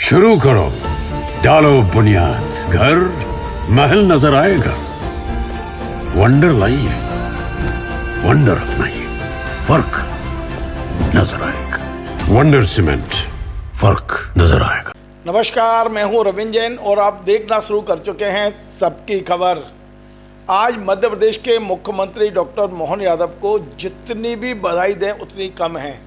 शुरू करो, डालो बुनियाद, घर महल नजर आएगा। वंडर लाइए, वंडर अपनाइए, फर्क नजर आएगा। वंडर सीमेंट, फर्क नजर आएगा। नमस्कार, मैं हूं रविंद्र जैन और आप देखना शुरू कर चुके हैं सबकी खबर। आज मध्य प्रदेश के मुख्यमंत्री डॉक्टर मोहन यादव को जितनी भी बधाई दें उतनी कम है।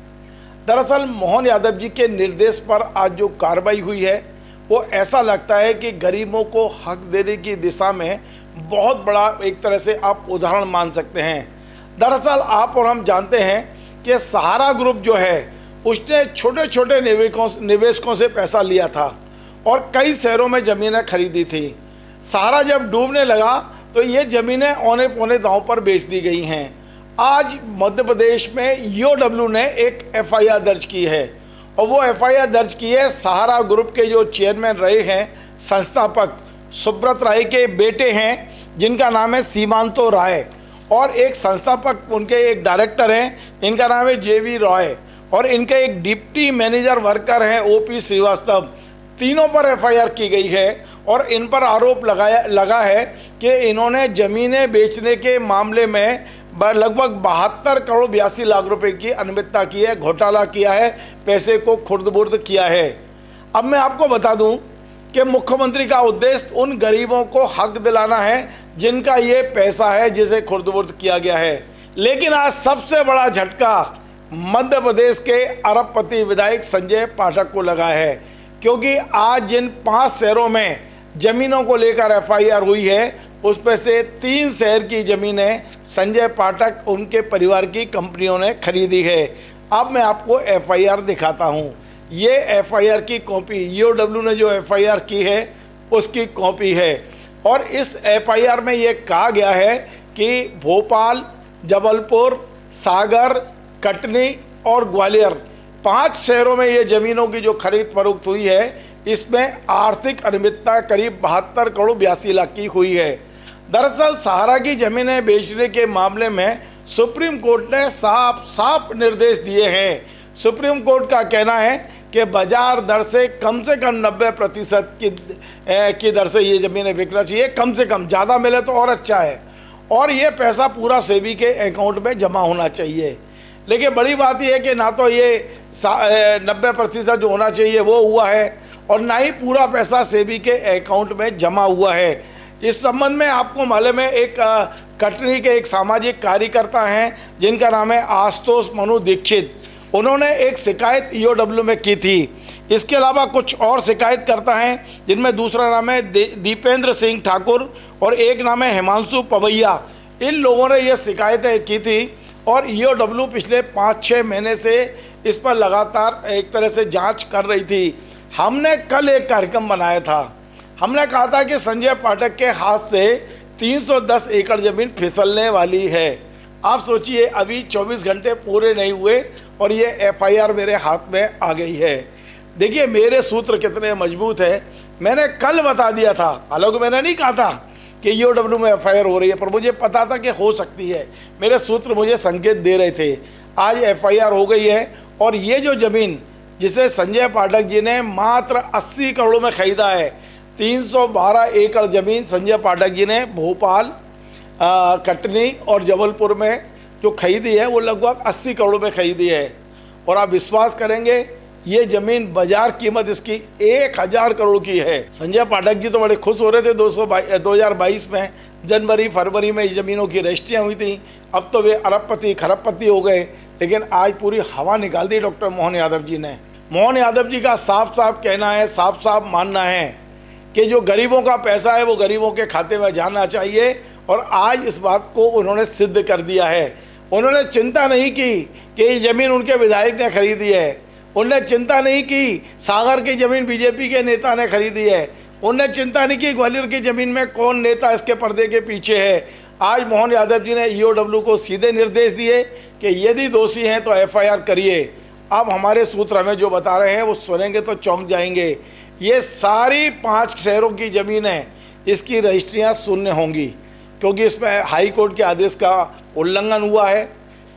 दरअसल मोहन यादव जी के निर्देश पर आज जो कार्रवाई हुई है वो ऐसा लगता है कि गरीबों को हक देने की दिशा में बहुत बड़ा एक तरह से आप उदाहरण मान सकते हैं। दरअसल आप और हम जानते हैं कि सहारा ग्रुप जो है उसने छोटे छोटे निवेशकों से पैसा लिया था और कई शहरों में ज़मीनें खरीदी थी। सहारा जब डूबने लगा तो ये ज़मीनें औने पौने दांव पर बेच दी गई हैं। आज मध्य प्रदेश में ईओडब्ल्यू ने एक एफआईआर दर्ज की है और वो एफआईआर दर्ज की है सहारा ग्रुप के जो चेयरमैन रहे हैं, संस्थापक सुब्रत राय के बेटे हैं जिनका नाम है सीमांतो राय, और एक संस्थापक उनके एक डायरेक्टर हैं इनका नाम है जेवी रॉय, और इनके एक डिप्टी मैनेजर वर्कर हैं ओपी श्रीवास्तव। तीनों पर एफआईआर की गई है और इन पर आरोप लगा है कि इन्होंने ज़मीनें बेचने के मामले में लगभग 72 करोड़ 82 लाख रुपए की अनियमितता की है, घोटाला किया है, पैसे को खुर्द-बुर्द किया है। अब मैं आपको बता दूं कि मुख्यमंत्री का उद्देश्य उन गरीबों को हक दिलाना है जिनका ये पैसा है जिसे खुर्द-बुर्द किया गया है। लेकिन आज सबसे बड़ा झटका मध्य प्रदेश के अरबपति विधायक संजय पाठक को लगा है, क्योंकि आज जिन 5 शहरों में ज़मीनों को लेकर एफआईआर हुई है उसमें से 3 शहर की ज़मीनें संजय पाठक उनके परिवार की कंपनियों ने खरीदी है। अब मैं आपको एफआईआर दिखाता हूं। ये एफआईआर की कॉपी ईओडब्ल्यू ने जो एफआईआर की है उसकी कॉपी है, और इस एफआईआर में ये कहा गया है कि भोपाल, जबलपुर, सागर, कटनी और ग्वालियर 5 शहरों में ये ज़मीनों की जो खरीद फरोख्त हुई है इसमें आर्थिक अनियमितता करीब 72 करोड़ 82 लाख की हुई है। दरअसल सहारा की ज़मीनें बेचने के मामले में सुप्रीम कोर्ट ने साफ निर्देश दिए हैं। सुप्रीम कोर्ट का कहना है कि बाजार दर से कम 90% की दर से ये ज़मीनें बिकना चाहिए, कम से कम, ज़्यादा मिले तो और अच्छा है, और ये पैसा पूरा सेबी के अकाउंट में जमा होना चाहिए। लेकिन बड़ी बात यह है कि ना तो ये 90% जो होना चाहिए वो हुआ है और ना ही पूरा पैसा सेबी के अकाउंट में जमा हुआ है। इस संबंध में आपको मालूम है एक कटनी के एक सामाजिक कार्यकर्ता हैं जिनका नाम है आशुतोष मनु दीक्षित, उन्होंने एक शिकायत ईओडब्ल्यू में की थी। इसके अलावा कुछ और शिकायतकर्ता हैं जिनमें दूसरा नाम है दीपेंद्र सिंह ठाकुर और एक नाम है हिमांशु पवैया। इन लोगों ने ये शिकायतें की थी और ईओडब्ल्यू पिछले 5-6 महीने से इस पर लगातार एक तरह से जांच कर रही थी। हमने कल एक कार्यक्रम बनाया था, हमने कहा था कि संजय पाठक के हाथ से 310 एकड़ ज़मीन फिसलने वाली है। आप सोचिए अभी 24 घंटे पूरे नहीं हुए और ये एफआईआर मेरे हाथ में आ गई है। देखिए मेरे सूत्र कितने मजबूत है, मैंने कल बता दिया था, हालांकि मैंने नहीं कहा था कि ईओडब्ल्यू में एफआईआर हो रही है, पर मुझे पता था कि हो सकती है, मेरे सूत्र मुझे संकेत दे रहे थे। आज एफआईआर हो गई है और ये जो ज़मीन जिसे संजय पाठक जी ने मात्र 80 करोड़ में ख़रीदा है, 312 एकड़ ज़मीन संजय पाठक जी ने भोपाल, कटनी और जबलपुर में जो खरीदी है वो लगभग 80 करोड़ में खरीदी है। और आप विश्वास करेंगे ये ज़मीन बाजार कीमत इसकी 1000 करोड़ की है। संजय पाठक जी तो बड़े खुश हो रहे थे 2022 में, जनवरी फरवरी में ज़मीनों की रजिस्ट्रियाँ हुई थी, अब तो वे अरबपति खरबपति हो गए। लेकिन आज पूरी हवा निकाल दी डॉक्टर मोहन यादव जी ने। मोहन यादव जी का साफ साफ कहना है, साफ साफ मानना है कि जो गरीबों का पैसा है वो गरीबों के खाते में जाना चाहिए, और आज इस बात को उन्होंने सिद्ध कर दिया है। उन्होंने चिंता नहीं की कि ये ज़मीन उनके विधायक ने खरीदी है, उन्होंने चिंता नहीं की सागर की ज़मीन बीजेपी के नेता ने खरीदी है, उन्होंने चिंता नहीं की ग्वालियर की ज़मीन में कौन नेता इसके पर्दे के पीछे है। आज मोहन यादव जी ने ईओडब्ल्यू को सीधे निर्देश दिए कि यदि दोषी हैं तो एफआईआर करिए। अब हमारे सूत्र हमें जो बता रहे हैं वो सुनेंगे तो चौंक जाएंगे। ये सारी 5 शहरों की ज़मीनें इसकी रजिस्ट्रियाँ शून्य होंगी, क्योंकि इसमें हाई कोर्ट के आदेश का उल्लंघन हुआ है।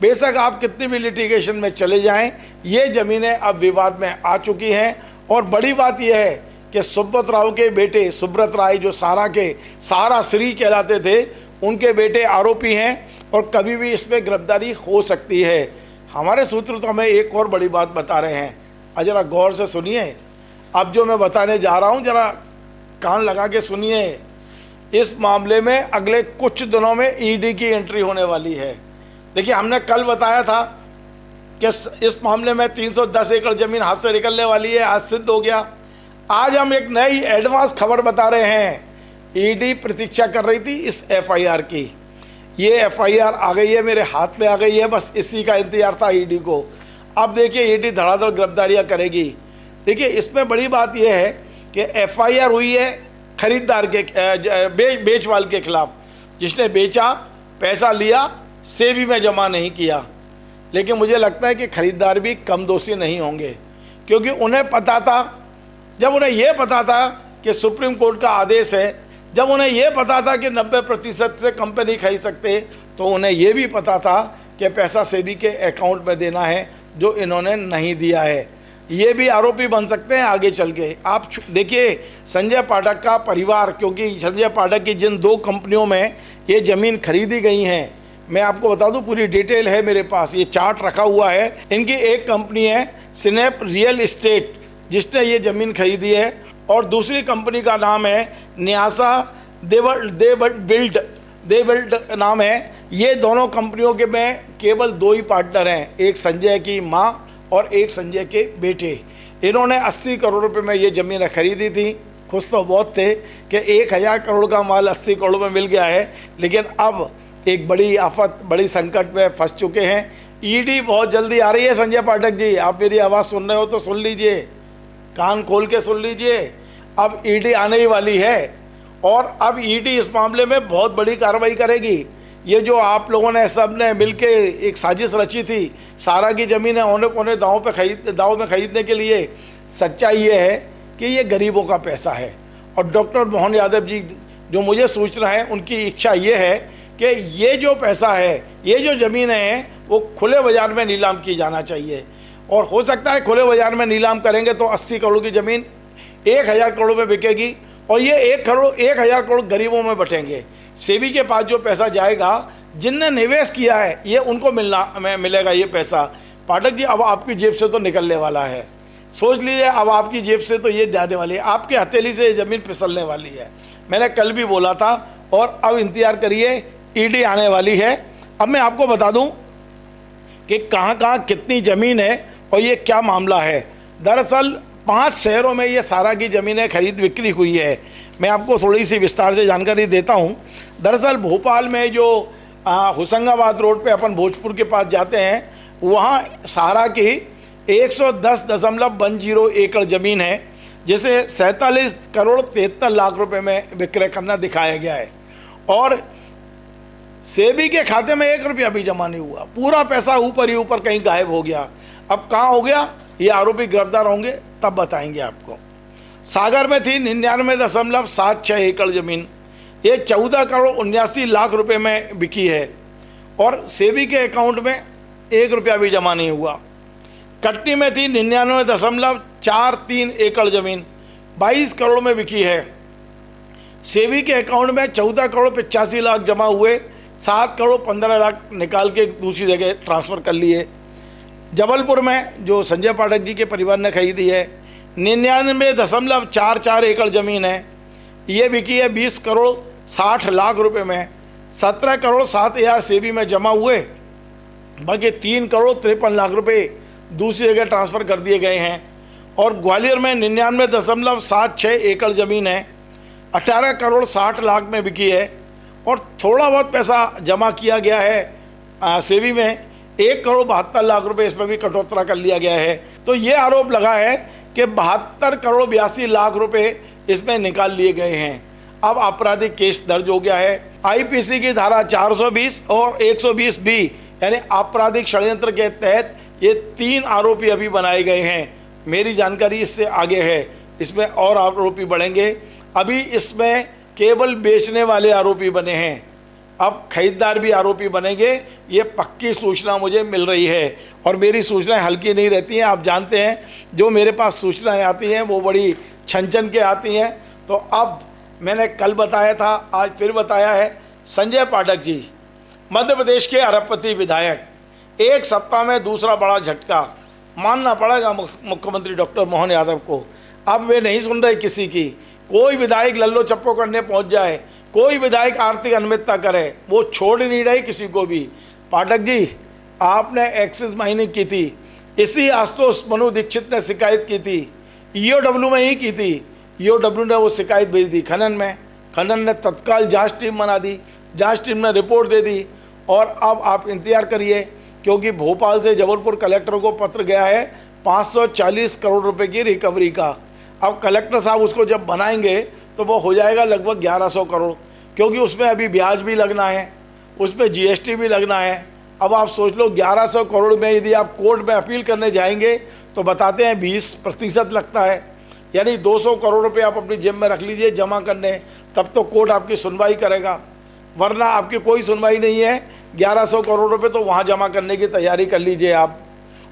बेशक आप कितनी भी लिटिगेशन में चले जाएं, ये ज़मीनें अब विवाद में आ चुकी हैं और बड़ी बात यह है कि सुब्रत राव के बेटे सुब्रत राय जो सारा के सारा श्री कहलाते थे, उनके बेटे आरोपी हैं और कभी भी इसमें गिरफ्तारी हो सकती है। हमारे सूत्र तो हमें एक और बड़ी बात बता रहे हैं, ज़रा गौर से सुनिए। अब जो मैं बताने जा रहा हूँ ज़रा कान लगा के सुनिए। इस मामले में अगले कुछ दिनों में ईडी की एंट्री होने वाली है। देखिए, हमने कल बताया था कि इस मामले में 310 एकड़ ज़मीन हाथ से निकलने वाली है, आज सिद्ध हो गया। आज हम एक नई एडवांस खबर बता रहे हैं। ईडी प्रतीक्षा कर रही थी इस एफआईआर की। ये एफआईआर आ गई है, मेरे हाथ में आ गई है, बस इसी का इंतजार था ईडी को। अब देखिए ईडी धड़ाधड़ गिरफ्तारियाँ करेगी। देखिए, इसमें बड़ी बात यह है कि एफआईआर हुई है खरीदार के बेचवाल के खिलाफ, जिसने बेचा, पैसा लिया, सेबी में जमा नहीं किया। लेकिन मुझे लगता है कि खरीदार भी कम दोषी नहीं होंगे, क्योंकि उन्हें पता था, जब उन्हें यह पता था कि सुप्रीम कोर्ट का आदेश है, जब उन्हें यह पता था कि 90% से कंपनी खरीद सकते, तो उन्हें यह भी पता था कि पैसा सेबी के अकाउंट में देना है, जो इन्होंने नहीं दिया है। ये भी आरोपी बन सकते हैं आगे चल के। आप देखिए, संजय पाठक का परिवार, क्योंकि संजय पाठक की जिन 2 कंपनियों में ये ज़मीन खरीदी गई हैं, मैं आपको बता दूं, पूरी डिटेल है मेरे पास, ये चार्ट रखा हुआ है। इनकी एक कंपनी है स्नैप रियल एस्टेट, जिसने ये ज़मीन खरीदी है, और दूसरी कंपनी का नाम है न्यासा देबिल्ड नाम है। ये दोनों कंपनियों के में केवल 2 ही पार्टनर हैं, एक संजय की माँ और एक संजय के बेटे। इन्होंने 80 करोड़ रुपए में ये ज़मीन खरीदी थी। खुश तो बहुत थे कि 1000 करोड़ का माल 80 करोड़ में मिल गया है, लेकिन अब एक बड़ी आफत, बड़ी संकट में फंस चुके हैं। ईडी बहुत जल्दी आ रही है। संजय पाठक जी, आप मेरी आवाज़ सुन रहे हो तो सुन लीजिए, कान खोल के सुन लीजिए। अब ईडी आने ही वाली है और अब ईडी इस मामले में बहुत बड़ी कार्रवाई करेगी। ये जो आप लोगों ने सब ने मिलके एक साजिश रची थी सारा की ज़मीन औने पौने दाव में खरीदने के लिए, सच्चाई ये है कि ये गरीबों का पैसा है। और डॉक्टर मोहन यादव जी, जो मुझे सूचना है, उनकी इच्छा ये है कि ये जो पैसा है, ये जो ज़मीनें हैं, वो खुले बाज़ार में नीलाम की जाना चाहिए। और हो सकता है खुले बाज़ार में नीलाम करेंगे तो 80 करोड़ की ज़मीन 1000 करोड़ में बिकेगी और ये 1000 करोड़ गरीबों में बटेंगे। सेबी के पास जो पैसा जाएगा, जिनने निवेश किया है, ये उनको मिलेगा ये पैसा। पाठक जी, अब आपकी जेब से तो निकलने वाला है। सोच लीजिए, अब आपकी जेब से तो ये जाने वाली है, आपके हथेली से ये ज़मीन फिसलने वाली है। मैंने कल भी बोला था और अब इंतज़ार करिए, ईडी आने वाली है। अब मैं आपको बता दूं कि कहाँ कहाँ कितनी ज़मीन है और ये क्या मामला है। दरअसल 5 शहरों में ये सारा की ज़मीनें खरीद बिक्री हुई है। मैं आपको थोड़ी सी विस्तार से जानकारी देता हूँ। दरअसल भोपाल में जो होशंगाबाद रोड पे अपन भोजपुर के पास जाते हैं, वहाँ सारा की 110.10 एकड़ ज़मीन है, जिसे 47 करोड़ 73 लाख रुपए में विक्रय करना दिखाया गया है। और सेबी के खाते में 1 रुपया भी जमा नहीं हुआ, पूरा पैसा ऊपर ही ऊपर कहीं गायब हो गया। अब कहाँ हो गया, ये आरोपी गिरफ्तार होंगे तब बताएंगे आपको। सागर में थी 99.76 एकड़ ज़मीन, ये 14 करोड़ 79 लाख रुपए में बिकी है और सेबी के अकाउंट में 1 रुपया भी जमा नहीं हुआ। कटनी में थी 99.43 एकड़ ज़मीन, 22 करोड़ में बिकी है। सेबी के अकाउंट में 14 करोड़ 85 लाख जमा हुए, 7 करोड़ 15 लाख निकाल के दूसरी जगह ट्रांसफ़र कर लिए। जबलपुर में जो संजय पाठक जी के परिवार ने खरीदी है, 99.44 एकड़ ज़मीन है, ये बिकी है 20 करोड़ 60 लाख रुपए में। 17 करोड़ 7 हज़ार सेबी में जमा हुए, बाकी 3 करोड़ 53 लाख रुपए दूसरी जगह ट्रांसफ़र कर दिए गए हैं। और ग्वालियर में 99.76 एकड़ ज़मीन है, 18 करोड़ 60 लाख में बिकी है और थोड़ा बहुत पैसा जमा किया गया है सेबी में, 1 करोड़ 72 लाख रुपए इसमें भी कटौती कर लिया गया है। तो ये आरोप लगा है कि 72 करोड़ 82 लाख रुपए इसमें निकाल लिए गए हैं। अब आपराधिक केस दर्ज हो गया है। आईपीसी की धारा 420 और 120 बी यानी आपराधिक षड्यंत्र के तहत ये 3 आरोपी अभी बनाए गए हैं। मेरी जानकारी इससे आगे है, इसमें और आरोपी बढ़ेंगे। अभी इसमें केवल बेचने वाले आरोपी बने हैं, अब खरीदार भी आरोपी बनेंगे, ये पक्की सूचना मुझे मिल रही है। और मेरी सूचनाएं हल्की नहीं रहती हैं, आप जानते हैं जो मेरे पास सूचनाएं आती हैं वो बड़ी छन के आती हैं। तो अब मैंने कल बताया था, आज फिर बताया है, संजय पाठक जी मध्य प्रदेश के अरबपति विधायक, एक सप्ताह में दूसरा बड़ा झटका मानना पड़ेगा मुख्यमंत्री डॉक्टर मोहन यादव को। अब वे नहीं सुन रहे किसी की। कोई विधायक लल्लो चप्पो करने पहुंच जाए, कोई विधायक आर्थिक अनियमितता करे, वो छोड़ नहीं रहे किसी को भी। पाठक जी, आपने एक्सिस माइनिंग की थी, इसी आशुतोष मनु दीक्षित ने शिकायत की थी, ईओडब्ल्यू में ही की थी। ईओडब्ल्यू ने वो शिकायत भेज दी खनन में, खनन ने तत्काल जांच टीम बना दी, जांच टीम ने रिपोर्ट दे दी। और अब आप इंतजार करिए, क्योंकि भोपाल से जबलपुर कलेक्टर को पत्र गया है 540 करोड़ रुपए की रिकवरी का। अब कलेक्टर साहब उसको जब बनाएंगे तो वो हो जाएगा लगभग 1100 करोड़, क्योंकि उसमें अभी ब्याज भी लगना है, उसमें जीएसटी भी लगना है। अब आप सोच लो 1100 करोड़ में यदि आप कोर्ट में अपील करने जाएंगे तो बताते हैं 20% लगता है, यानी 200 करोड़ रुपये आप अपनी जेब में रख लीजिए जमा करने, तब तो कोर्ट आपकी सुनवाई करेगा, वरना आपकी कोई सुनवाई नहीं है। 1100 करोड़ रुपये तो वहाँ जमा करने की तैयारी कर लीजिए आप।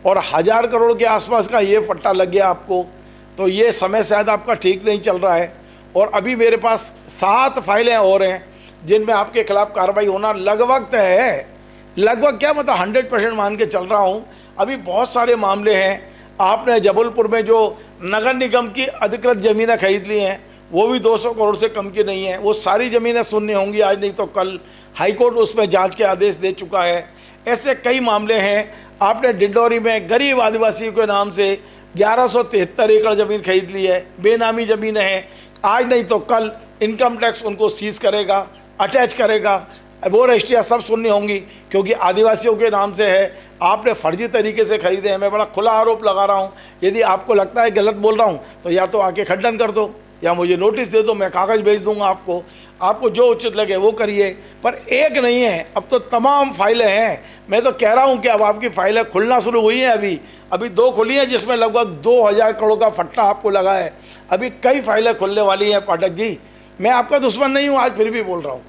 और 1000 करोड़ के आसपास का ये फट्टा लग गया आपको, तो ये समय शायद आपका ठीक नहीं चल रहा है। और अभी मेरे पास 7 फाइलें और हैं जिनमें आपके खिलाफ कार्रवाई होना लगभग तय है। लगभग क्या, मतलब 100% मान के चल रहा हूँ। अभी बहुत सारे मामले हैं। आपने जबलपुर में जो नगर निगम की अधिकृत ज़मीनें खरीद ली हैं, वो भी 200 करोड़ से कम की नहीं है। वो सारी ज़मीनें सुननी होंगी आज नहीं तो कल। हाईकोर्ट उसमें जांच के आदेश दे चुका है। ऐसे कई मामले हैं। आपने डिंडौरी में गरीब आदिवासियों के नाम से 1173 एकड़ ज़मीन खरीद ली है, बेनामी ज़मीनें हैं। आज नहीं तो कल इनकम टैक्स उनको सीज करेगा, अटैच करेगा। वो रजिस्ट्रियाँ सब सुननी होंगी, क्योंकि आदिवासियों के नाम से है। आपने फर्जी तरीके से खरीदे हैं। मैं बड़ा खुला आरोप लगा रहा हूँ। यदि आपको लगता है गलत बोल रहा हूँ तो या तो आके खंडन कर दो या मुझे नोटिस दे दो, मैं कागज़ भेज दूंगा आपको। आपको जो उचित लगे वो करिए, पर एक नहीं है, अब तो तमाम फाइलें हैं। मैं तो कह रहा हूँ कि अब आपकी फाइलें खुलना शुरू हुई हैं। अभी 2 खुली हैं जिसमें लगभग 2000 करोड़ का फट्टा आपको लगा है। अभी कई फाइलें खुलने वाली हैं। पाठक जी, मैं आपका दुश्मन नहीं हूँ, आज फिर भी बोल रहा हूँ,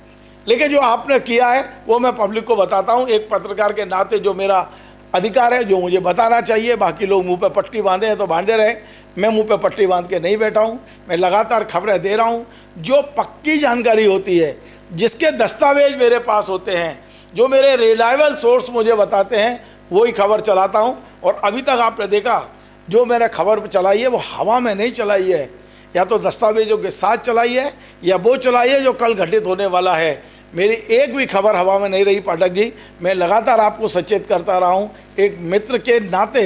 लेकिन जो आपने किया है वो मैं पब्लिक को बताता हूँ। एक पत्रकार के नाते जो मेरा अधिकार है, जो मुझे बताना चाहिए। बाकी लोग मुंह पे पट्टी बांधे हैं तो बांधे रहे, मैं मुंह पे पट्टी बांध के नहीं बैठा हूँ। मैं लगातार खबरें दे रहा हूँ। जो पक्की जानकारी होती है, जिसके दस्तावेज मेरे पास होते हैं, जो मेरे रिलायबल सोर्स मुझे बताते हैं, वही खबर चलाता हूँ। और अभी तक आपने देखा जो मैंने खबर चलाई है वो हवा में नहीं चलाई है, या तो दस्तावेजों के साथ चलाई है या वो चलाई है जो कल घटित होने वाला है। मेरी एक भी खबर हवा में नहीं रही पाठक जी। मैं लगातार आपको सचेत करता रहा हूँ। एक मित्र के नाते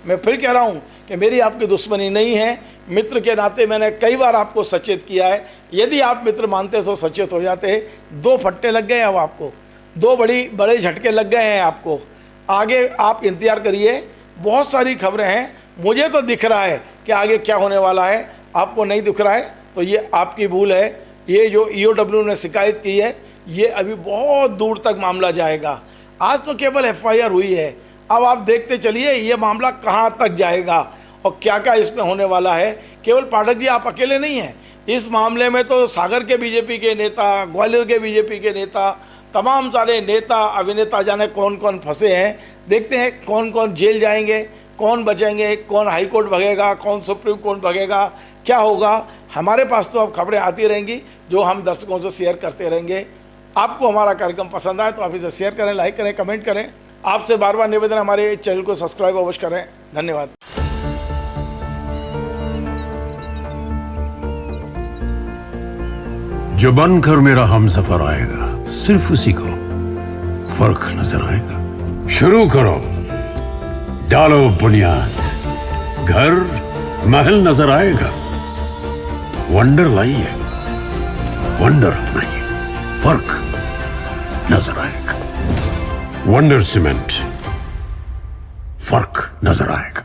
मैं फिर कह रहा हूँ कि मेरी आपकी दुश्मनी नहीं है। मित्र के नाते मैंने कई बार आपको सचेत किया है। यदि आप मित्र मानते तो सचेत हो जाते। 2 फट्टे लग गए अब आपको, 2 बड़े झटके लग गए हैं आपको। आगे आप इंतज़ार करिए, बहुत सारी खबरें हैं। मुझे तो दिख रहा है कि आगे क्या होने वाला है, आपको नहीं दिख रहा है तो ये आपकी भूल है। ये जो ईओडब्ल्यू ने शिकायत की है, ये अभी बहुत दूर तक मामला जाएगा। आज तो केवल एफआईआर हुई है, अब आप देखते चलिए ये मामला कहाँ तक जाएगा और क्या क्या इसमें होने वाला है। केवल पाठक जी आप अकेले नहीं हैं इस मामले में, तो सागर के बीजेपी के नेता, ग्वालियर के बीजेपी के नेता, तमाम सारे नेता अभिनेता जाने कौन कौन फंसे हैं। देखते हैं कौन कौन जेल जाएंगे, कौन बचेंगे, कौन हाई कोर्ट भगेगा, कौन सुप्रीम कोर्ट भगेगा, क्या होगा। हमारे पास तो अब खबरें आती रहेंगी जो हम दर्शकों से शेयर करते रहेंगे। आपको हमारा कार्यक्रम पसंद आए तो आप इसे शेयर करें, लाइक करें, कमेंट करें। आपसे बार बार निवेदन, हमारे चैनल को सब्सक्राइब अवश्य करें। धन्यवाद। जो बनकर मेरा हमसफर आएगा, सिर्फ उसी को फर्क नजर आएगा। शुरू करो, डालो बुनियाद, घर महल नजर आएगा। वंडर लाइए, वंडर अपनाइए, फर्क नजर आएगा। वंडर सीमेंट, फर्क नजर आएगा।